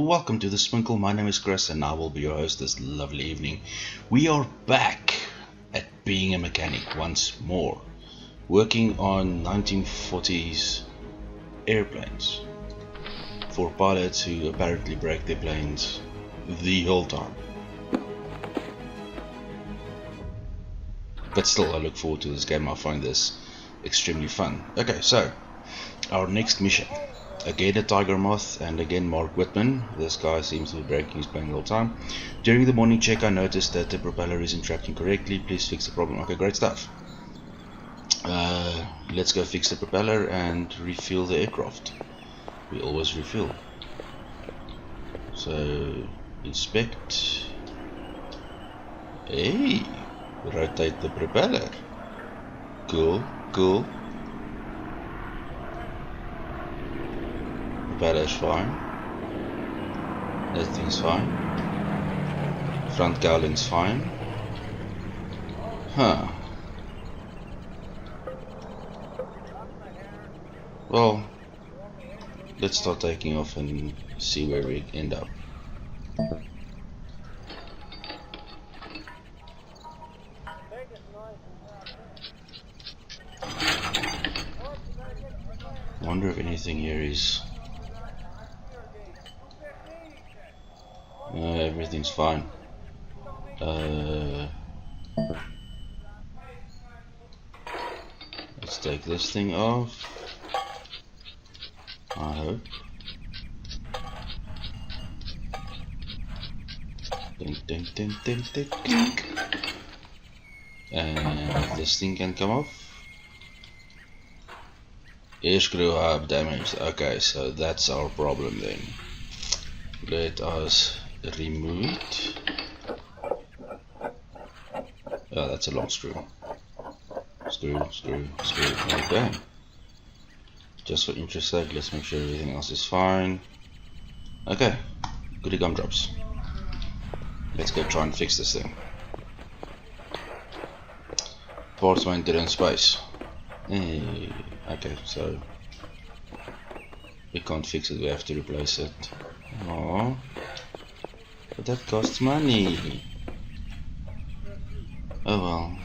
welcome to the Sminkel. My name is Chris and I will be your host this lovely evening. We are back at being a mechanic once more, working on 1940s airplanes for pilots who apparently break their planes the whole time. But still, I look forward to this game. I find this extremely fun. Okay, so our next mission. Again a Tiger Moth and again Mark Whitman. This guy seems to be breaking his plane the whole time. During the morning check I noticed that the propeller isn't tracking correctly. Please fix the problem. Okay, great stuff. Let's go fix the propeller and refuel the aircraft. We always refuel. So inspect. Hey, rotate the propeller. Cool, cool. Propeller's fine. That thing's fine. Front cowling's fine. Huh. Well, let's start taking off and see where we end up. Wonder if anything here is... No, everything's fine. Let's take this thing off. I hope. Ding, ding, ding, ding, ding, ding. And this thing can come off. Air screw hub damaged. Okay, so that's our problem then. Let us remove it. Oh, that's a long screw. Screw. Okay. Just for interest sake, let's make sure everything else is fine. Okay, goody gumdrops. Let's go try and fix this thing. Parts maintenance space. Hey. Okay, so we can't fix it, we have to replace it. Oh, but that costs money. Oh well.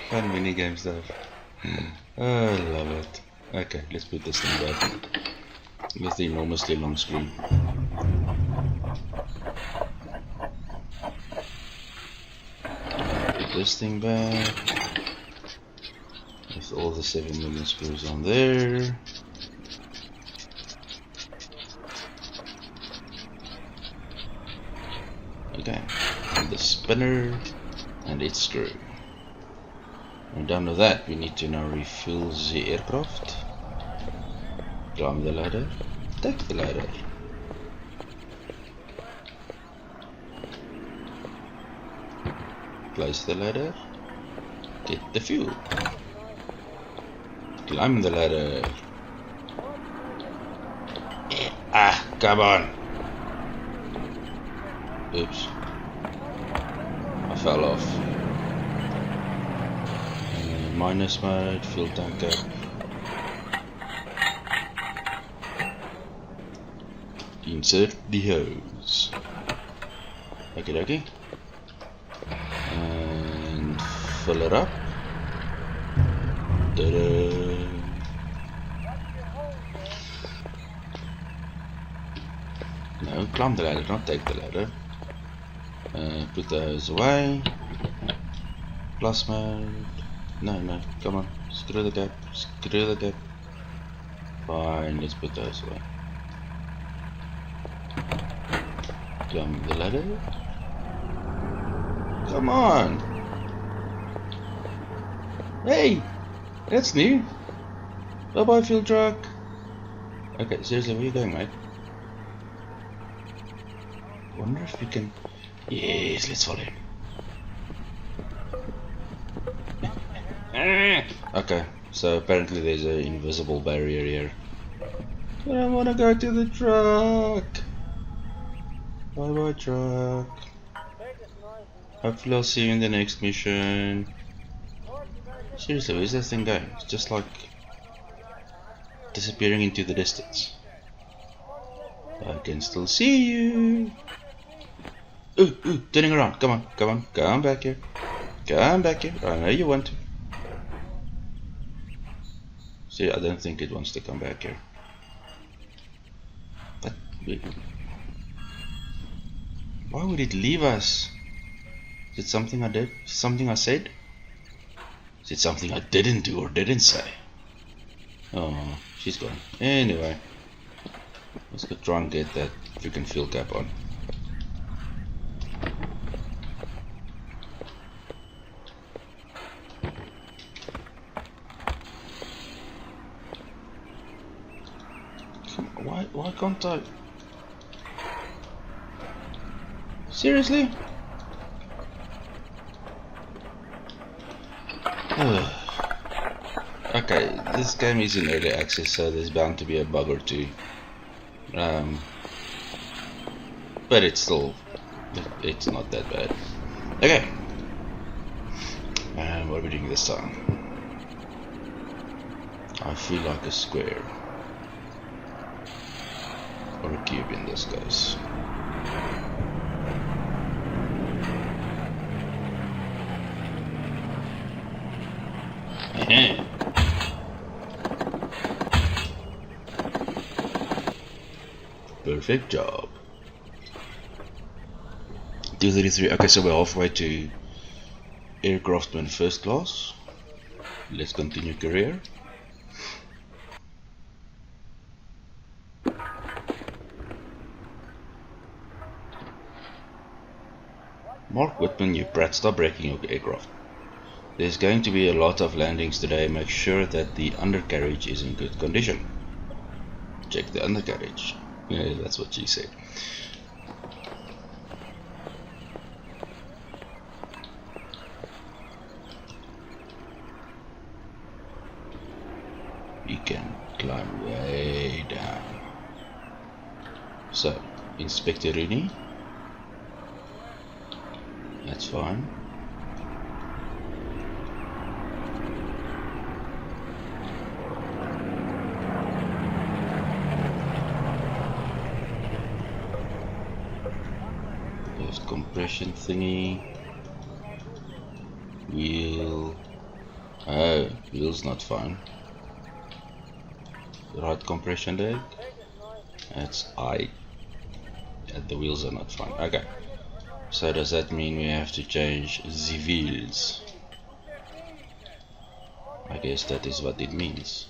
Fun minigame stuff. Oh, I love it. Okay, let's put this thing back with the enormously long screen. Put this thing back with all the 7 million screws on there. Okay, and the spinner and its screw. When done with that, we need to now refuel the aircraft. Climb the ladder, take the ladder. Place the ladder, get the fuel. Climb the ladder. Ah, come on. Oops. I fell off. Minus mode, fuel tank up. Insert the hose. Okay. And fill it up. Ta-da. No, climb the ladder, not take the ladder. Put the hose away. Plus mode. No, come on. Screw the gap. Fine, let's put those away. Climb the ladder. Come on. Hey, that's new. Bye bye, fuel truck. Okay, seriously, where are you going, mate? Wonder if we can. Yes, let's follow him. Okay, so apparently there's an invisible barrier here. But I wanna go to the truck. Bye bye, truck. Hopefully I'll see you in the next mission. Seriously, where's that thing going? It's just like disappearing into the distance. I can still see you. Ooh, turning around. Come on, come back here. Come back here. I know you want to. See, I don't think it wants to come back here. But why would it leave us? Is it something I did? Something I said? Is it something I didn't do or didn't say? Oh, she's gone. Anyway, let's go try and get that freaking fuel cap on. Why can't I? Seriously? Okay, this game is in early access, so there's bound to be a bug or two. But it's not that bad. Okay. What are we doing this time? I feel like a square. Or a cube in this case. Perfect job. 233. Okay, so we're halfway to aircraftman first class. Let's continue career. Mark Whitman, you brat, stop breaking your aircraft. There's going to be a lot of landings today. Make sure that the undercarriage is in good condition. Check the undercarriage. Yeah, that's what she said. We can climb way down. So, Inspector Rooney. That's fine. There's compression thingy. Wheel. Oh, wheel's not fine. Right compression leg. That's I. The wheels are not fine. Okay. So does that mean we have to change the wheels? I guess that is what it means.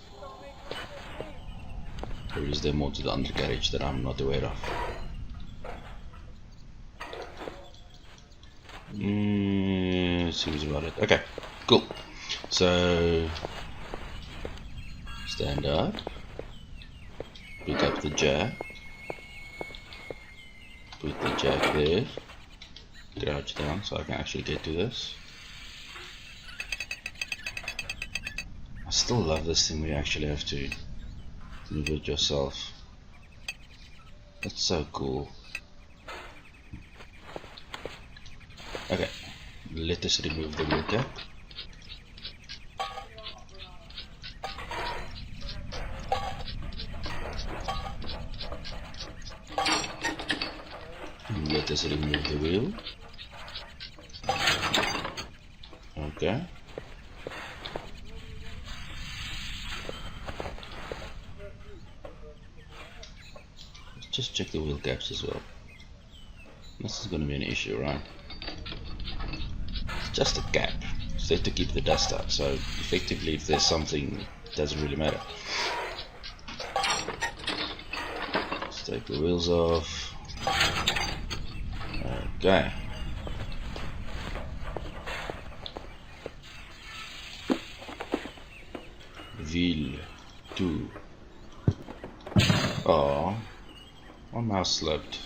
Or is there more to the undercarriage that I'm not aware of? Seems about it. Okay, cool. So stand up, pick up the jack, put the jack there. Crouch down so I can actually get to this. I still love this thing where you actually have to move it yourself. That's so cool. Okay, let us remove the wheel cap. Let us remove the wheel. Okay. Let's just check the wheel caps as well. This is going to be an issue, right? It's just a cap. It's there to keep the dust out. So effectively, if there's something, it doesn't really matter. Let's take the wheels off. Okay. Wheel 2. Oh, my mouse slipped.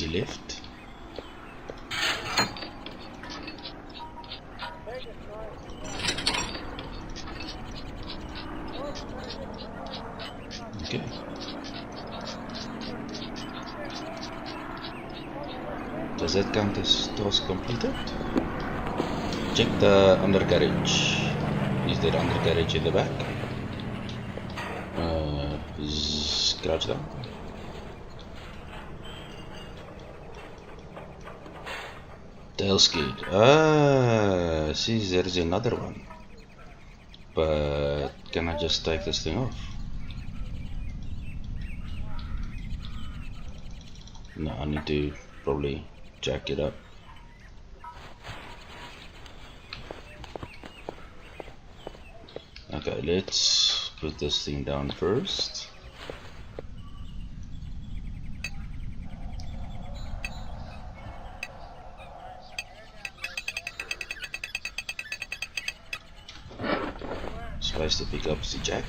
easy left. Okay. Does that count as task completed? Check the undercarriage. Is there undercarriage in the back? Scratch down. Tailskid. Ah, see, there's another one. But can I just take this thing off? No, I need to probably jack it up. Okay, let's put this thing down first. Space to pick up the jack.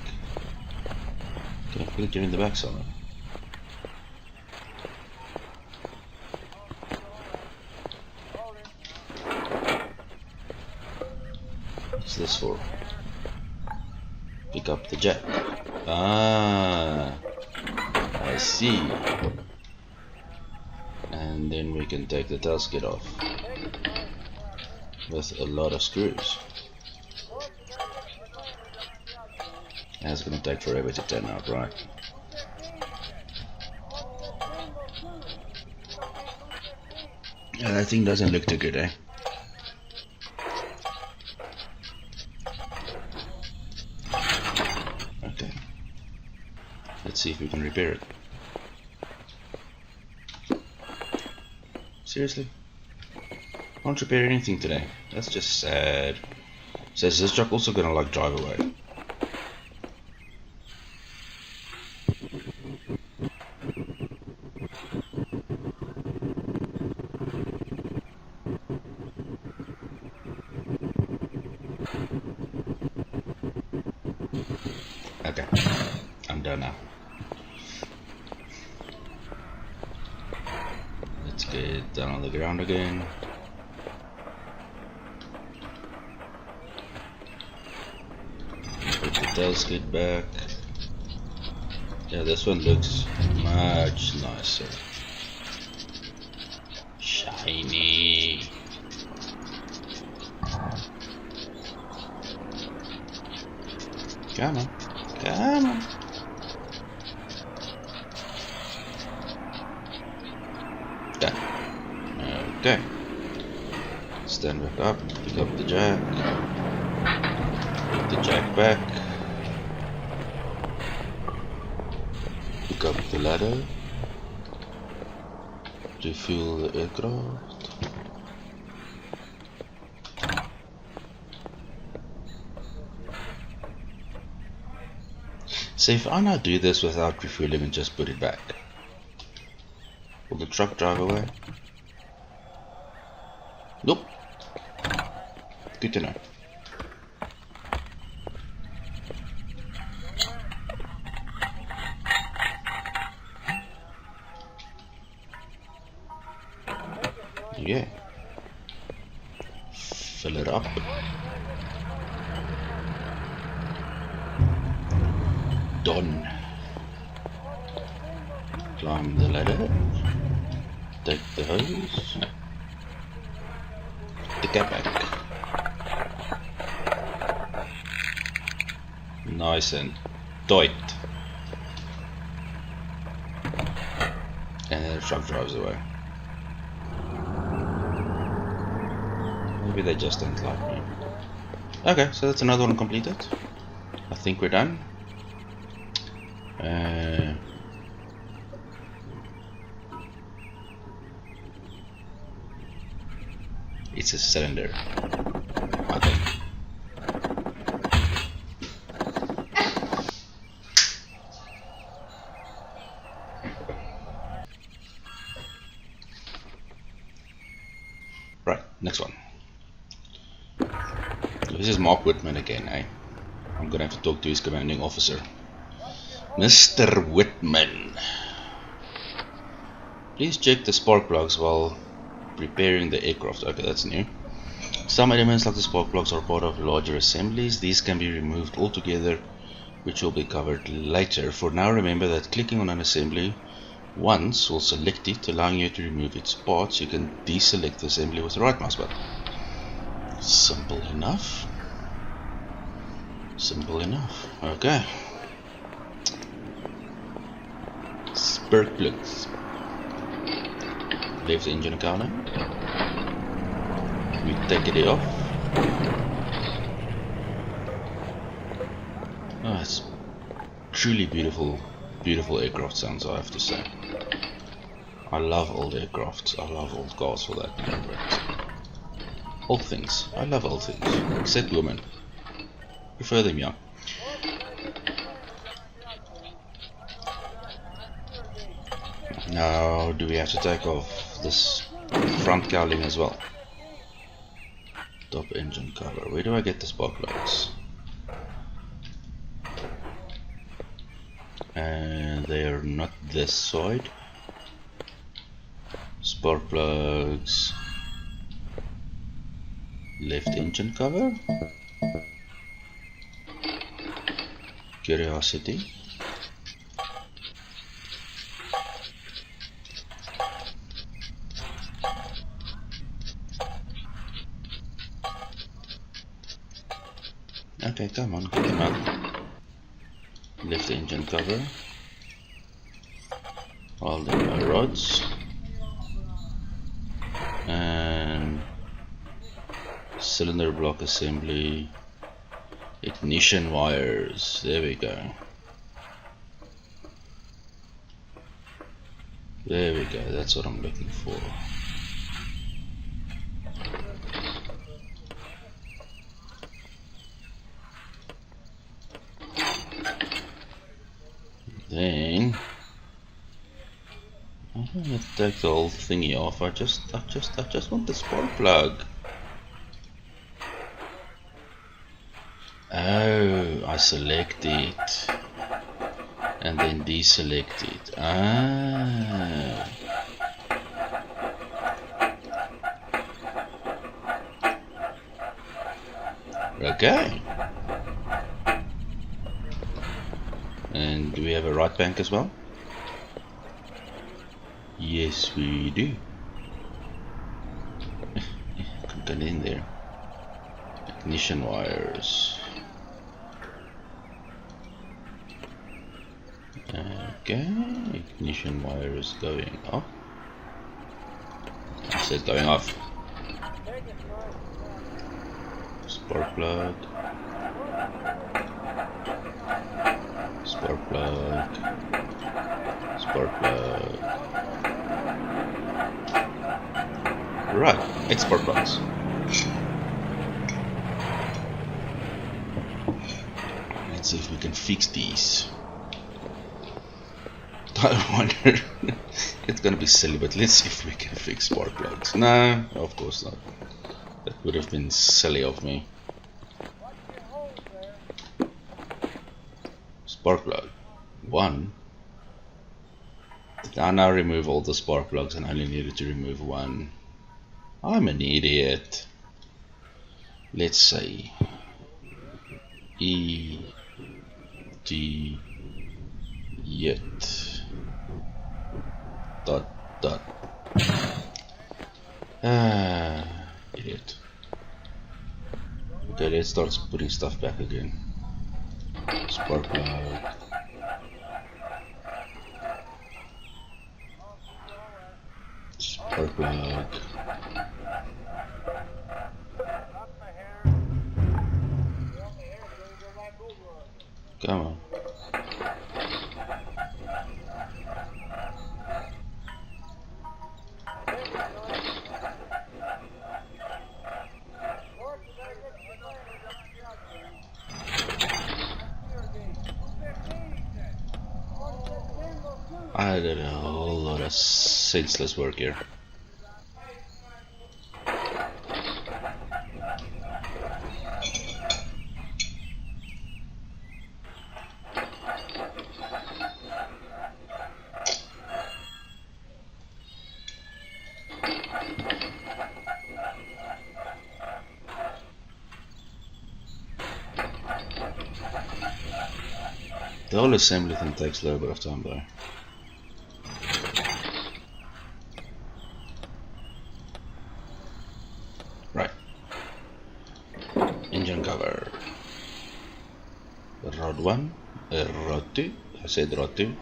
Can I put it in the back somewhere? What's this for? Pick up the jack. Ah, I see. And then we can take the tailskid off with a lot of screws. And it's going to take forever to turn out right. And that thing doesn't look too good, eh? Okay. Let's see if we can repair it. Seriously? Can't repair anything today. That's just sad. So is this truck also gonna like drive away? Okay, I'm done now. Let's get down on the ground again. Put the tailskid back. Yeah, this one looks much nicer. Shiny. Come on. Come on. Done. Okay. Stand back up, pick up the jack, put the jack back, pick up the ladder, refuel the aircraft. So if I now do this without refueling and just put it back, will the truck drive away? Nope. Good to know. Yeah. Fill it up. Done. Climb the ladder. Take the hose. The cap back. Nice and tight. And then the truck drives away. Maybe they just don't like me. Okay, so that's another one completed. I think we're done. It's a cylinder, I think. Right, next one. This is Mark Whitman again, eh? I'm gonna have to talk to his commanding officer. Mr. Whitman, Please check the spark plugs while preparing the aircraft. Okay, that's new. Some elements like the spark plugs are part of larger assemblies. These can be removed altogether, which will be covered later. For now, remember that clicking on an assembly once will select it, allowing you to remove its parts. You can deselect the assembly with the right mouse button. Simple enough. Simple enough. Okay. Spark plugs. Left engine counter. We take it off. Oh, it's truly beautiful aircraft sounds, I have to say. I love old aircrafts. I love old cars for that matter. Old things. I love old things. Except women. Prefer them young. Now, do we have to take off this front cowling as well? Top engine cover. Where do I get the spark plugs? And they are not this side. Spark plugs. Left engine cover. Curiosity. Okay, come on, get them out. Left engine cover. All the rods. And cylinder block assembly. Ignition wires. There we go. There we go. That's what I'm looking for. Then I don't want to take the whole thingy off. I just want the spark plug. Oh, I select it and then deselect it. Ah. Okay. And do we have a right bank as well? Yes, we do. Can't get in there. Ignition wires. Okay, ignition wire is going off. I said going off. Spark plug. Spark plug. Spark plug. Right, 8 spark plugs. Let's see if we can fix these. I wonder. It's gonna be silly, but let's see if we can fix spark plugs. No, of course not. That would have been silly of me. Spark plug 1. Did I now remove all the spark plugs and only needed to remove one? I'm an idiot. Let's say E D yet dot idiot. Okay, let's start putting stuff back again. Spark plug. Spark plug. Come on. I did a whole lot of senseless work here. The whole assembly thing takes a little bit of time though. Right. Engine cover. Rod 1, rod 2, I said rod 2.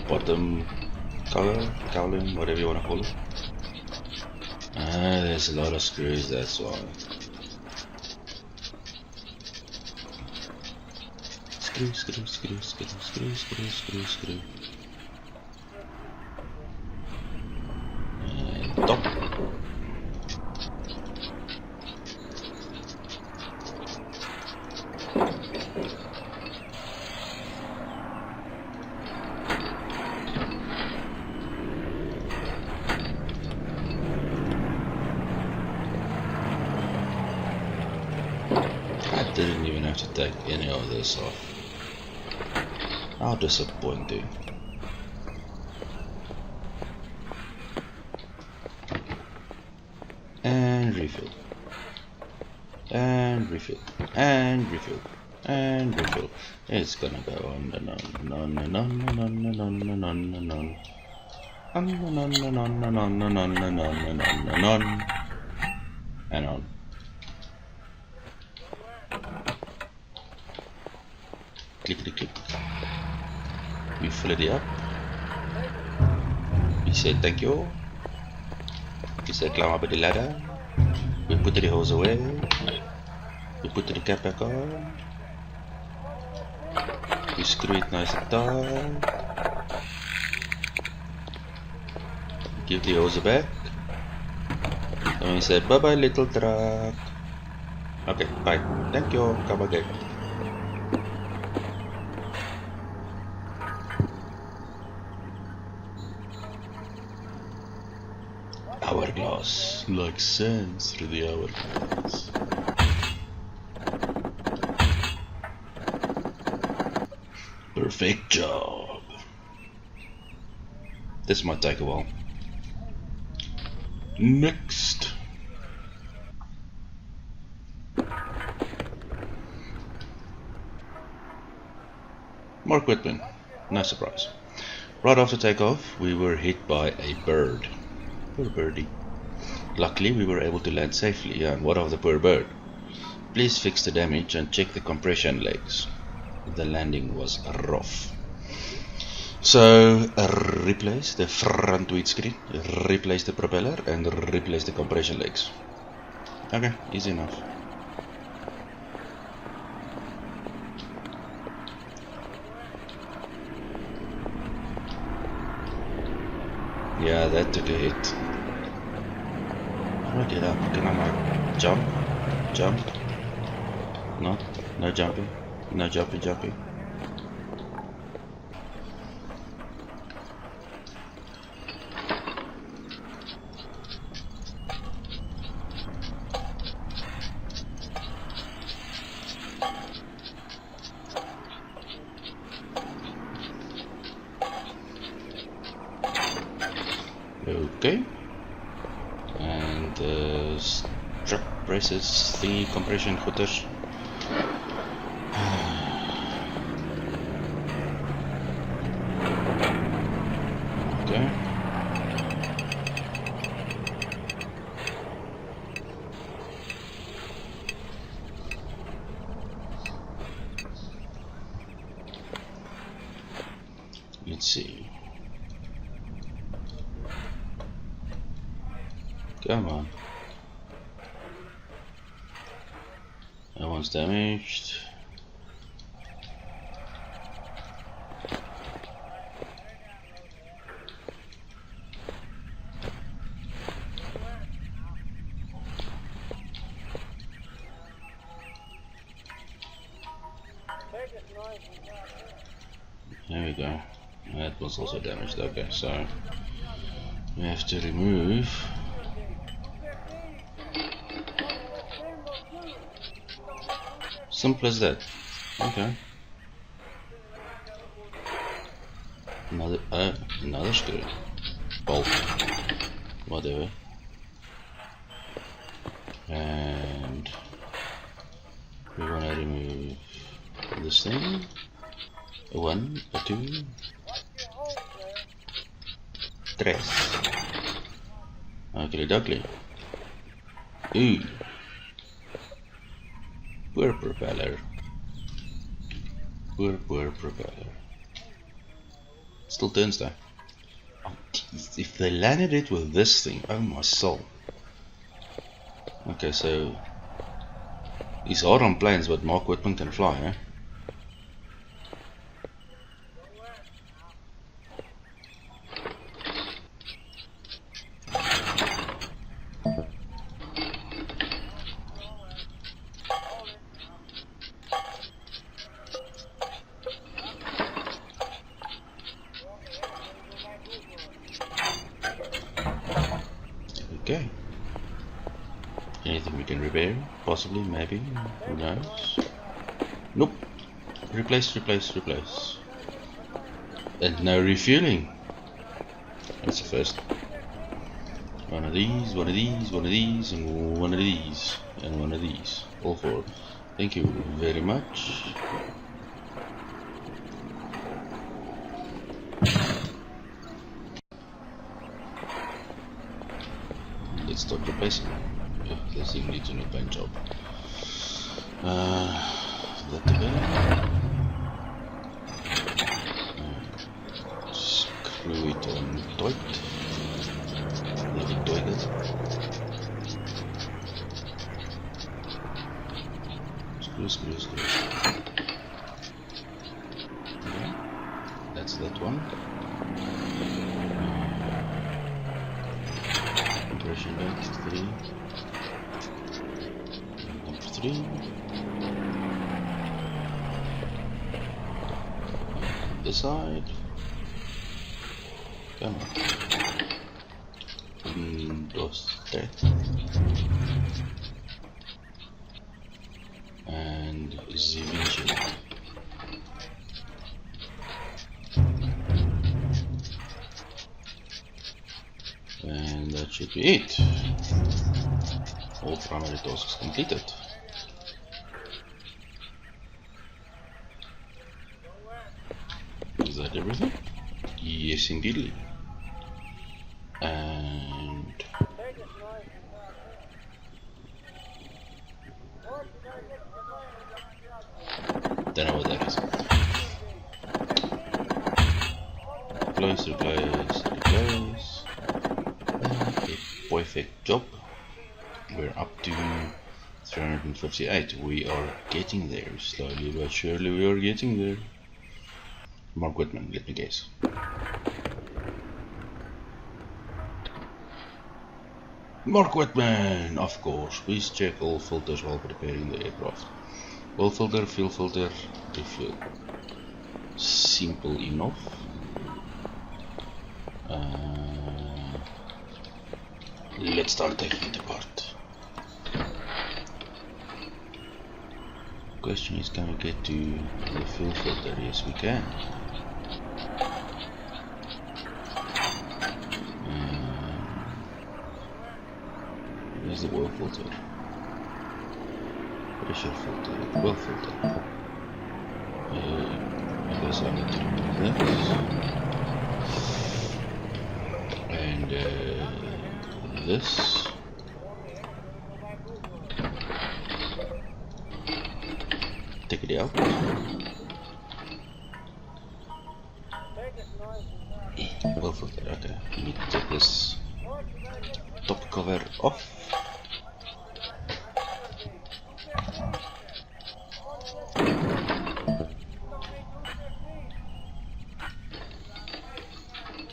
Bottom cover, cowling, whatever you want to call it. There's a lot of screws, that's why. Screw, screw, screw, screw, screw, screw, screw, screw. And top. I didn't even have to take any of this off. How disappointing. And refill. And refill. And refill. And refill. It's gonna go on and on and on and on and on and on and on and on. On and on and on and on and on and on and on and on. And on. Click, click, click. We fill it up. We say thank you. We say climb up the ladder. We put the hose away. We put the cap back on. We screw it nice and tight. Give the hose back. And we say bye bye little truck. Okay, bye. Thank you. Come again. Hourglass, like sands through the hourglass. Perfect job. This might take a while. Next. Mark Whitman, no surprise. Right after takeoff, we were hit by a bird. Poor birdie. Luckily, we were able to land safely, and what of the poor bird? Please fix the damage and check the compression legs. The landing was rough. So, replace the front windscreen, replace the propeller, and replace the compression legs. Okay, easy enough. Yeah, that took a hit. How do I get up? Can I like jump? Jump? No? No jumping? No jumping? Okay, and strap braces thingy compression footers. Okay. Let's see. Come on. That one's damaged. There we go. That was also damaged. Okay, so we have to remove simple as that. Okay. Another screw. Bolt. Whatever. And we want to remove this thing. A 1, a 2, 3. Okay, dokie. Ooh. Poor propeller. Poor propeller. Still turns though. Oh, if they landed it with this thing, oh my soul. Okay, so he's hard on planes, but Mark Whitman can fly, eh? Okay. Anything we can repair? Possibly, maybe, who knows? Nope. Replace. And no refueling. That's the first. One of these, one of these, one of these, and one of these, and one of these. All four. Thank you very much. Let's start replacing. Yeah, this thing needs a new paint job. That together. Screw it on tight. Let it tighten. Screw. Yeah, that's that one. Compression vent 3. Number 3. This side. Come on. 1, 2, 3. And the windshield. And that should be it. All primary tasks completed. Is that everything? Yes, indeed. And don't know what that is. Replace. Okay, perfect job. We're up to 358. We are getting there. Slowly but surely we are getting there. Mark Whitman, let me guess. Mark Whitman, of course. Please check all filters while preparing the aircraft. Oil filter, fuel filter, refuel. Simple enough. Let's start taking it apart. Question is, can we get to the fuel filter? Yes, we can. Where's the oil filter? Pressure filter, oil filter. I guess I need to do this. And this. Take it out. Oil filter, okay. We need to take this top cover off.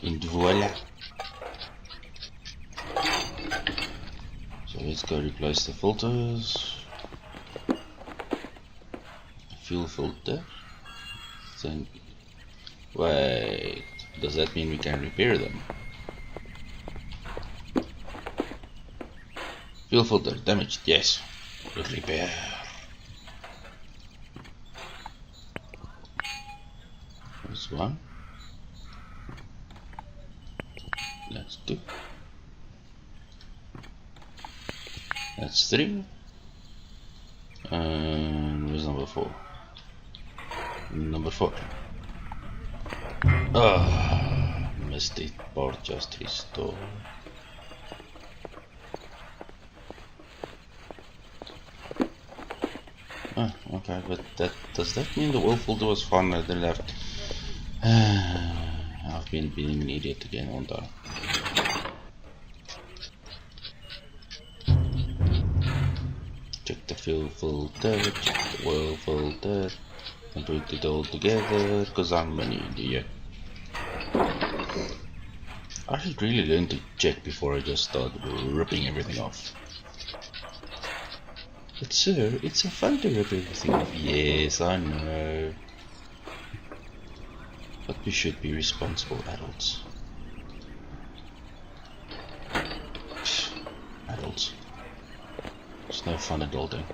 And voila. So let's go replace the filters. Fuel filter. Wait, does that mean we can repair them? Fuel filter damaged, yes. Repair. That's 1. That's 2. That's 3. And where's number 4? Number 4. Missed it. Part just restored. Okay, but does that mean the oil filter was found at the left? I've been being an idiot again, won't I? Check the fuel filter, check the oil filter, and put it all together, cause I'm an idiot. I should really learn to check before I just start ripping everything off. But sir, it's so fun to rip everything off. Yes, I know. But we should be responsible adults. Adults. It's no fun adulting.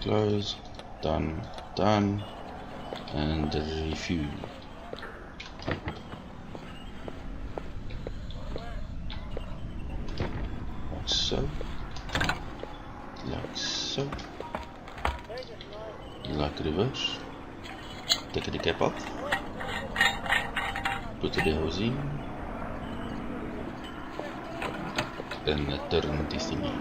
Close. Done. Done. And refuel. Like so. Like so. Like reverse. Take the cap off. Put the hose in. Then turn the thingy.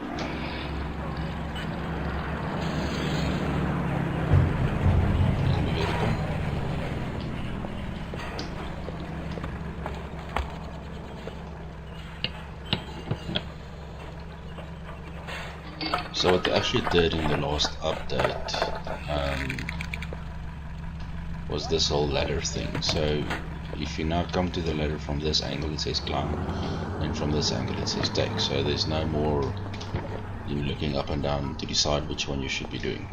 And here it comes. So what they actually did in the last update was this whole ladder thing. So if you now come to the ladder from this angle, it says climb, and from this angle it says take. So there's no more you looking up and down to decide which one you should be doing.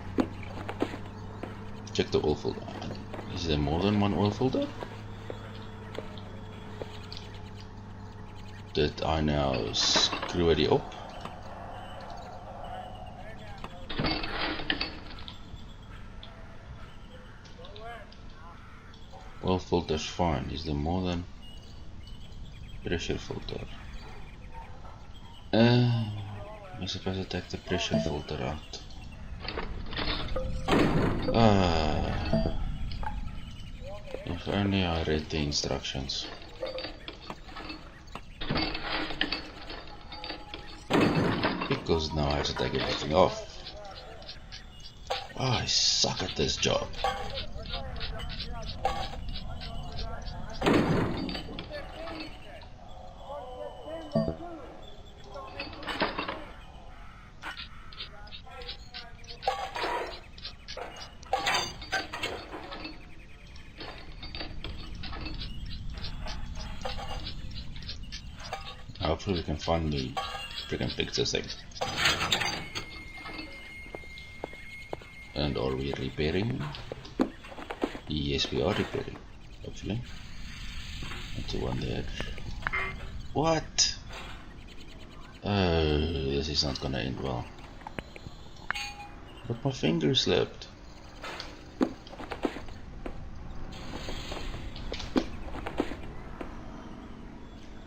Check the oil filter. Is there more than one oil filter? Did I now screw it up? Oil filter's fine. Is there more than pressure filter? I'm supposed to take the pressure filter out. If only I read the instructions. Because now I have to take everything off. I suck at this job. Hopefully we can finally freaking fix this thing. And are we repairing? Yes, we are repairing. Hopefully. That's the one there. What? Oh, this is not gonna end well. But my finger slipped.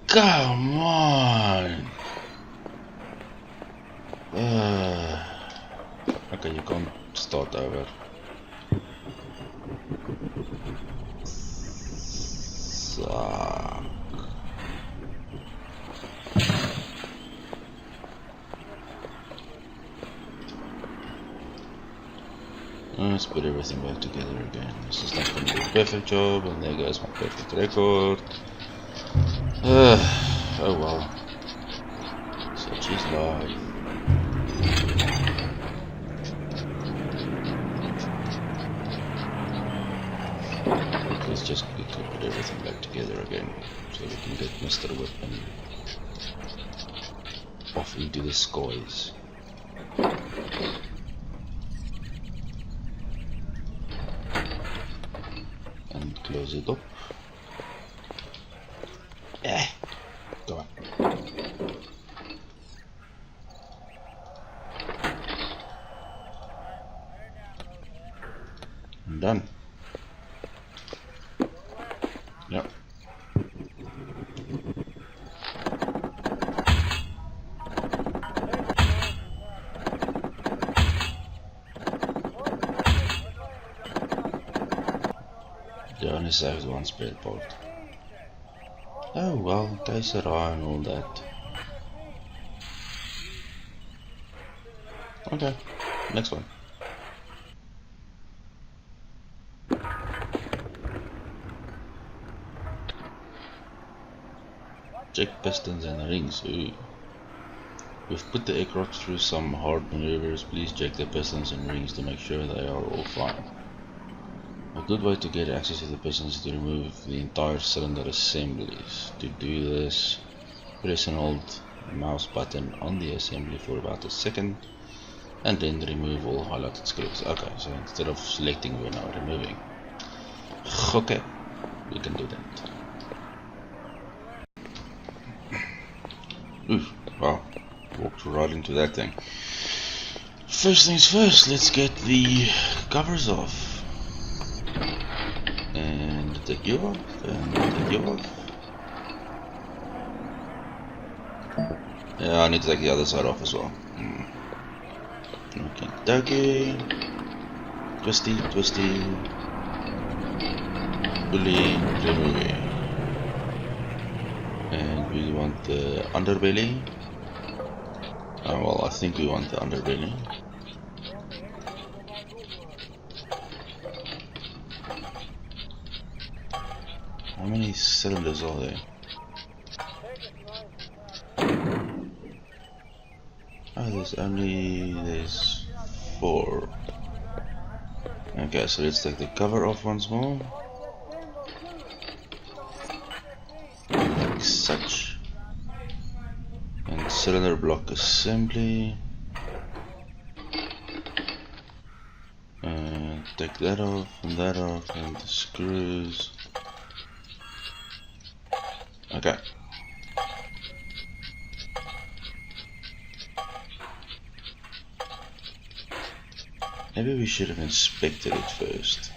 Come on! Okay, you can't start over. Suck. Let's put everything back together again. This is not going to be a perfect job, and there goes my perfect record. Oh well. Such is life. Let's just quickly put everything back together again so we can get Mr. Whitman off into the skies. And close it up. Go on. I'm done. Yep. They only saved one spare part. Oh well, case eye and all that. Okay, next one. Check pistons and rings. Ooh. We've put the aircraft through some hard maneuvers. Please check the pistons and rings to make sure they are all fine. A good way to get access to the pistons is to remove the entire cylinder assemblies. To do this, press and hold the mouse button on the assembly for about a second and then remove all highlighted screws. Okay, so instead of selecting, we're now removing. Okay, we can do that. Ooh, wow, walked right into that thing. First things first, let's get the covers off. And take you off, and take you off. Yeah, I need to take the other side off as well. Okay, dokie. Twisty, twisty. Pulley, remove. And we want the underbelly. Oh, well, I think we want the underbelly. How many cylinders are there? Oh, there's 4. Okay, so let's take the cover off once more. Like such. And cylinder block assembly. And take that off, and the screws. Okay. Maybe we should have inspected it first.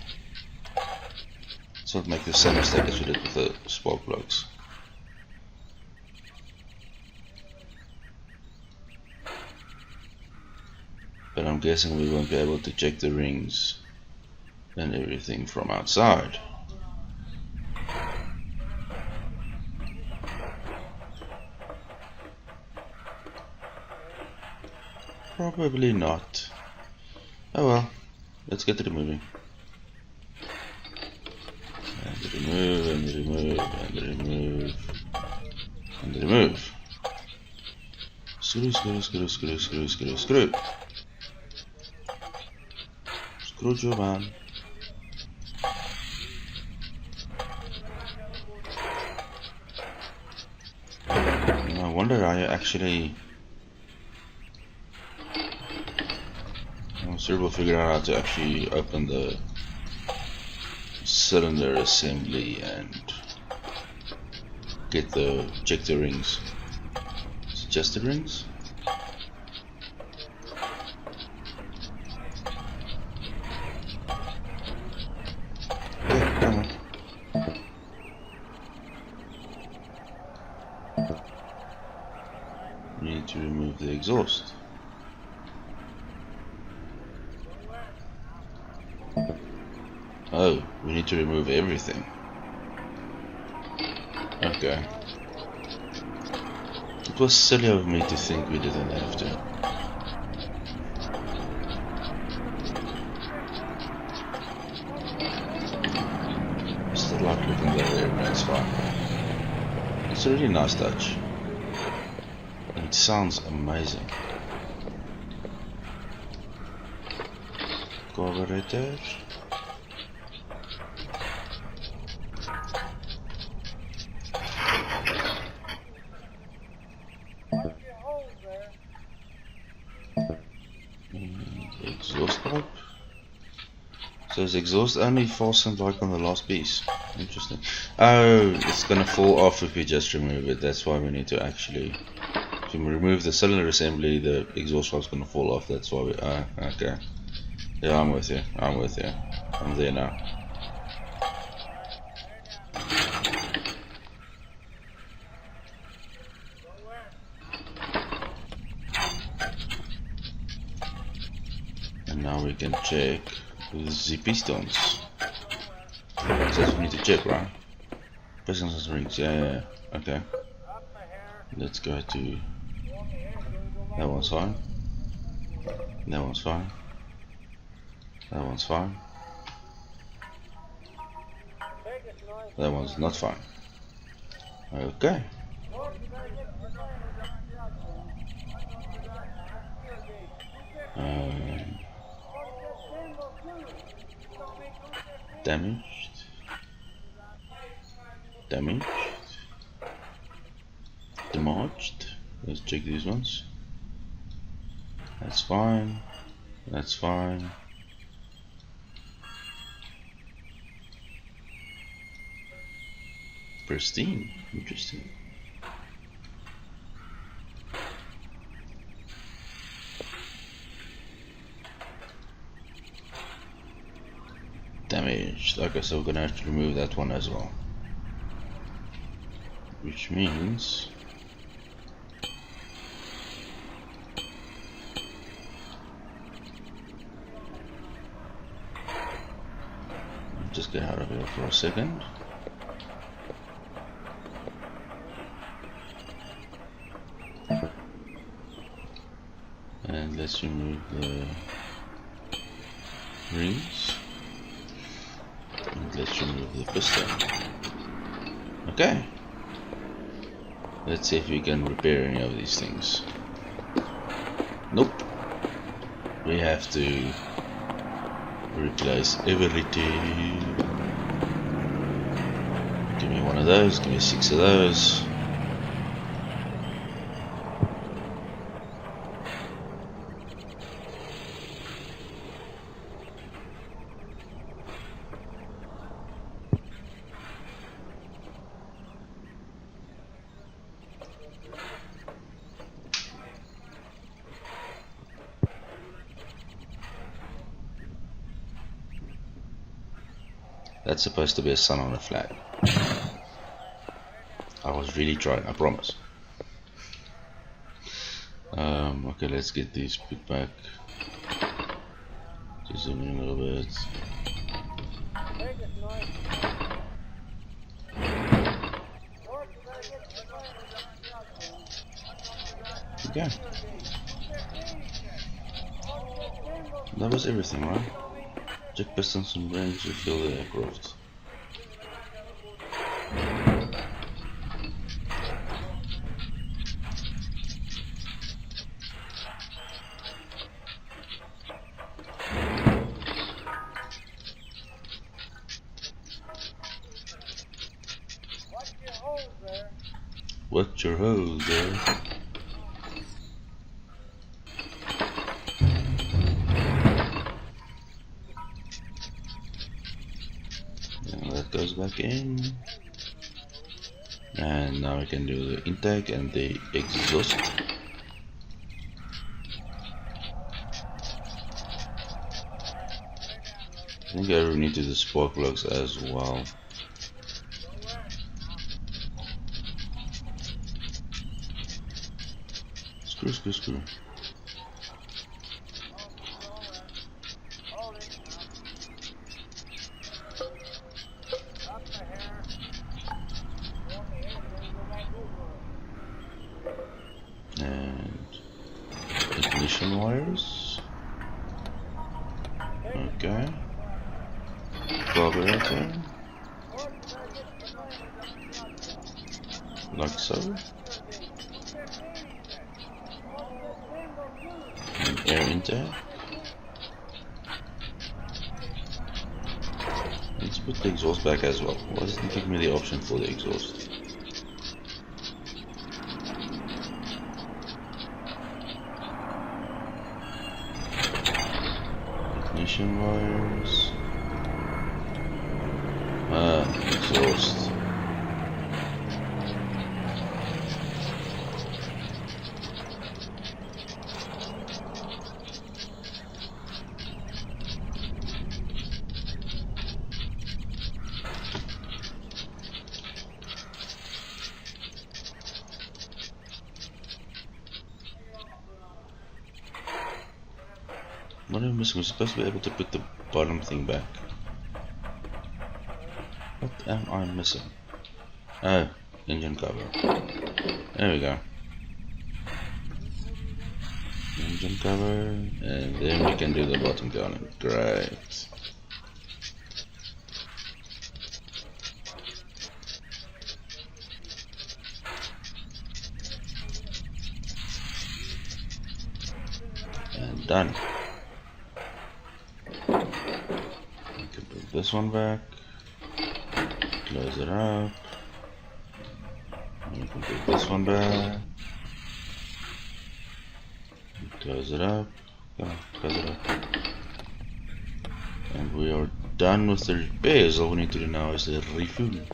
Let's not make the same mistake as we did with the spark plugs. But I'm guessing we won't be able to check the rings and everything from outside. Probably not. Oh well, let's get to the moving. And remove, and remove, and remove, and remove. Screw, screw, screw, screw, screw, screw, screw. Screw job man. I wonder how you actually. I'm sure we'll figure out how to actually open the cylinder assembly and check the rings. Is it just the rings? Yeah, come on. We need to remove the exhaust. Oh, we need to remove everything. Okay. It was silly of me to think we didn't have to. Still like looking that way, but it's fine. It's a really nice touch. And it sounds amazing. Carburetor. Exhaust pipe. So is exhaust only fastened like on the last piece? Interesting. Oh, it's gonna fall off if we just remove it. That's why we need to actually. If we remove the cylinder assembly, the exhaust pipe's gonna fall off. That's why we. Okay. Yeah, I'm with you. I'm with you. I'm there now. And now we can check the pistons. That's what we need to check, right? Pistons and rings, yeah. Okay. Let's go to... That one's fine. That one's fine. That one's fine. That one's not fine. Okay. Damaged. Damaged. Damaged. Let's check these ones. That's fine. That's fine. Pristine. Interesting. Damaged. Okay, so we're gonna have to remove that one as well. Which means just get out of here for a second. And let's remove the rings. And let's remove the piston. Okay. Let's see if we can repair any of these things. Nope. We have to replace everything. Give me one of those, give me 6 of those. That's supposed to be a sun on a flag. I was really trying, I promise. Okay, let's get these put back. Just zoom in a little bit. Okay. That was everything, right? Check pistons and rings, refill the aircraft. Watch your hose there. Goes back in, and now we can do the intake and the exhaust. I think I really need to do the spark plugs as well. Screw. Ignition wires. Okay. Carburetor. Like so. And air intake. Let's put the exhaust back as well. Why doesn't it give me the option for the exhaust? Ignition wires. Exhaust. What am I missing? We're supposed to be able to put the bottom thing back. What am I missing? Oh, engine cover. There we go. Engine cover, and then we can do the bottom cowling. Great. And done. We can put this one back. Close it up. And we can put this one back. Close it up. Close it up. And we are done with the repairs. All we need to do now is the refueling.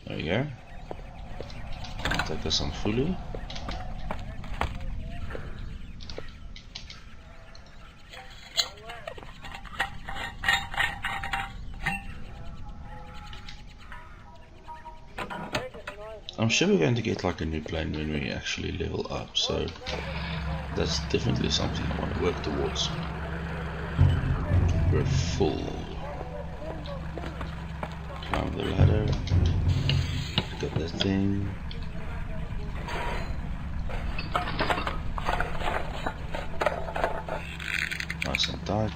There we go. Take us some fully. I'm sure we're going to get like a new plane when we actually level up, so that's definitely something I want to work towards. We're full. Climb the ladder. Got that thing. Nice and tight.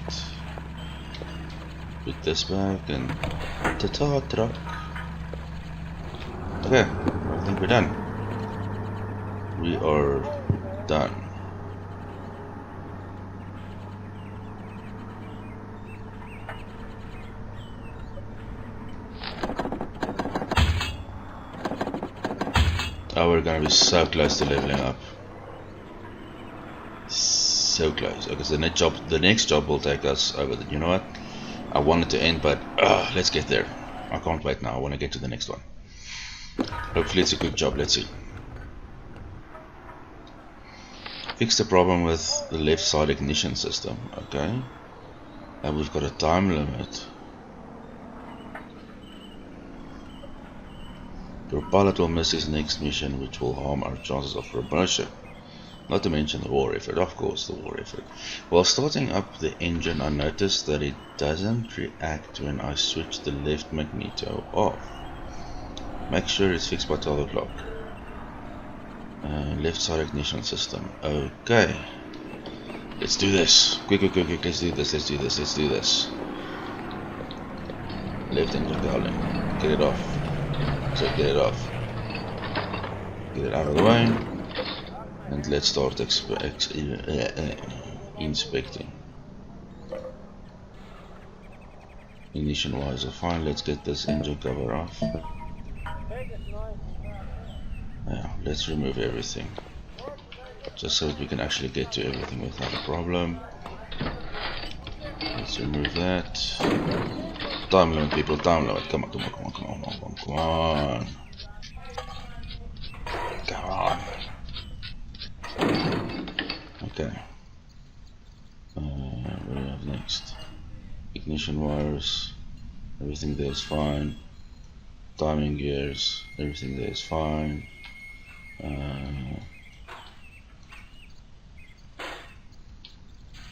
Put this back and ta-ta truck. Okay, I think we're done. We are done. Oh, we're gonna be so close to leveling up. So close. Okay, so the next job will take us over. You know what? I wanted to end, but let's get there. I can't wait now. I want to get to the next one. Hopefully it's a good job. Let's see. Fix the problem with the left side ignition system. Okay. And we've got a time limit. Your pilot will miss his next mission, which will harm our chances of promotion. Not to mention the war effort, of course, the war effort. While starting up the engine, I noticed that it doesn't react when I switch the left magneto off. Make sure it's fixed by 12 o'clock. Left side ignition system. Okay. Let's do this. Quick. Let's do this. Left engine cowling. Get it off. So get it off. Get it out of the way. And let's start inspecting. Ignition wires are fine. Let's get this engine cover off. Yeah, let's remove everything. Just so that we can actually get to everything without a problem. Let's remove that. Time limit, people, time limit. Come on. Okay. What do we have next? Ignition wires. Everything there is fine. Timing gears. Everything there is fine.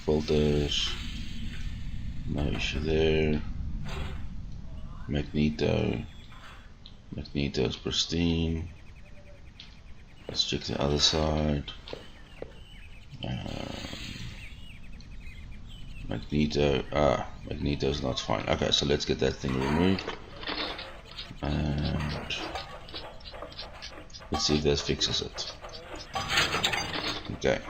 Voltage. No issue there. Magneto is pristine. Let's check the other side. Magneto is not fine. Okay, so let's get that thing removed and let's see if that fixes it. Okay,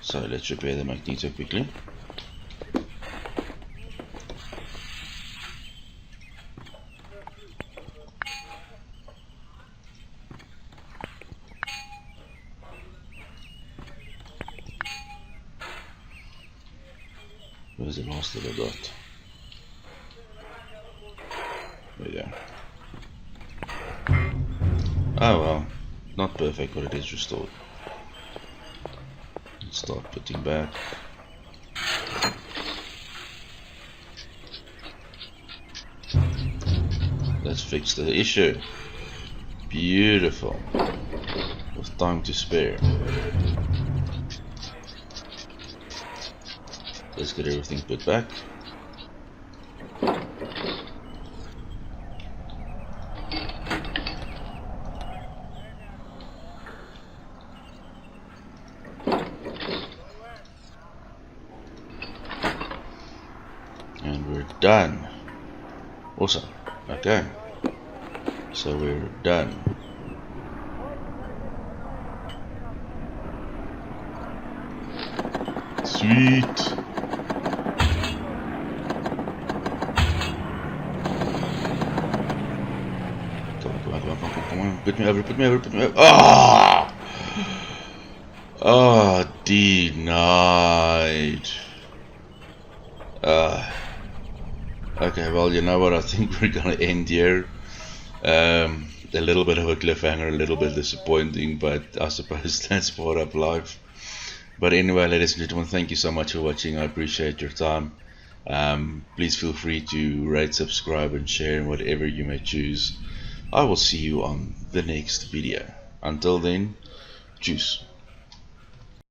so let's repair the magneto quickly. Where's the last that I got? There we go. Oh well, not perfect, but it is restored. Let's start putting back. Let's fix the issue. Beautiful. With time to spare. let's get everything put back. And we're done. Awesome. Okay. So we're done. Sweet. Come on. Put me over. Ah! Oh, denied. Okay, well, you know what? I think we're gonna end here. A little bit of a cliffhanger, a little bit disappointing, but I suppose that's part of life. But anyway, ladies and gentlemen, thank you so much for watching. I appreciate your time. Please feel free to rate, subscribe, and share whatever you may choose. I will see you on the next video. Until then, tschüss.